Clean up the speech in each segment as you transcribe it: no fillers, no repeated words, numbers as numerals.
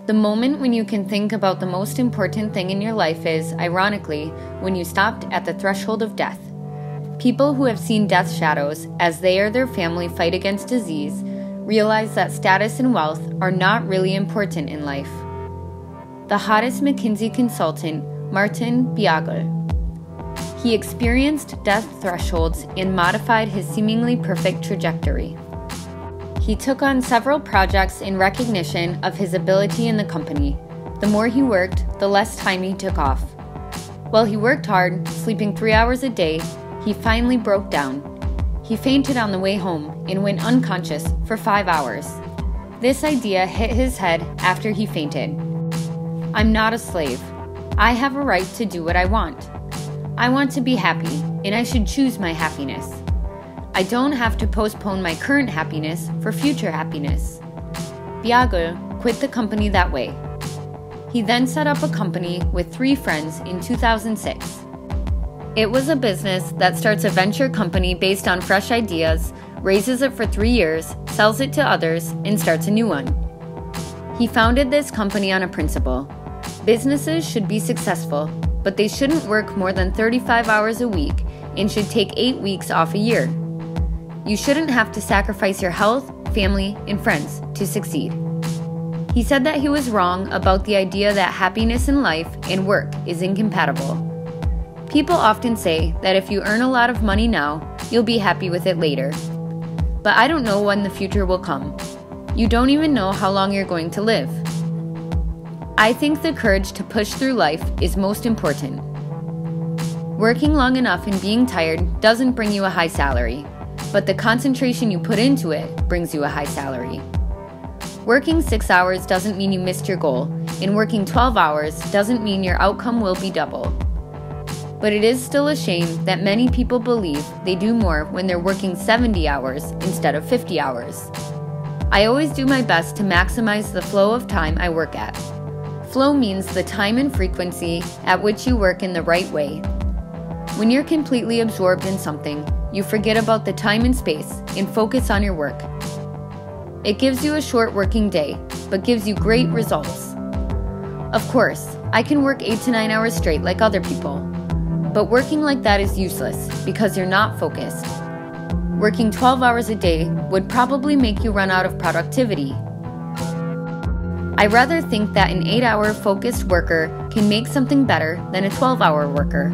The moment when you can think about the most important thing in your life is, ironically, when you stopped at the threshold of death. People who have seen death shadows as they or their family fight against disease realize that status and wealth are not really important in life. The hottest McKinsey consultant, Martin Biagel. He experienced death thresholds and modified his seemingly perfect trajectory. He took on several projects in recognition of his ability in the company. The more he worked, the less time he took off. While he worked hard, sleeping 3 hours a day, he finally broke down. He fainted on the way home and went unconscious for 5 hours. This idea hit his head after he fainted. I'm not a slave. I have a right to do what I want. I want to be happy, and I should choose my happiness. I don't have to postpone my current happiness for future happiness. Biagel quit the company that way. He then set up a company with 3 friends in 2006. It was a business that starts a venture company based on fresh ideas, raises it for 3 years, sells it to others, and starts a new one. He founded this company on a principle. Businesses should be successful, but they shouldn't work more than 35 hours a week and should take 8 weeks off a year. You shouldn't have to sacrifice your health, family, and friends to succeed. He said that he was wrong about the idea that happiness in life and work is incompatible. People often say that if you earn a lot of money now, you'll be happy with it later. But I don't know when the future will come. You don't even know how long you're going to live. I think the courage to push through life is most important. Working long enough and being tired doesn't bring you a high salary, but the concentration you put into it brings you a high salary. Working 6 hours doesn't mean you missed your goal, and working 12 hours doesn't mean your outcome will be double. But it is still a shame that many people believe they do more when they're working 70 hours instead of 50 hours. I always do my best to maximize the flow of time I work at. Flow means the time and frequency at which you work in the right way. When you're completely absorbed in something, you forget about the time and space and focus on your work. It gives you a short working day, but gives you great results. Of course, I can work 8 to 9 hours straight like other people, but working like that is useless because you're not focused. Working 12 hours a day would probably make you run out of productivity. I rather think that an 8-hour focused worker can make something better than a 12-hour worker.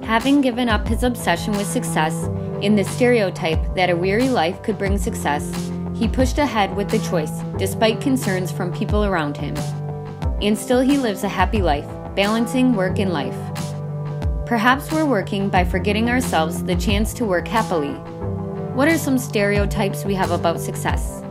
Having given up his obsession with success in the stereotype that a weary life could bring success, he pushed ahead with the choice despite concerns from people around him. And still he lives a happy life, balancing work and life. Perhaps we're working by forgetting ourselves the chance to work happily. What are some stereotypes we have about success?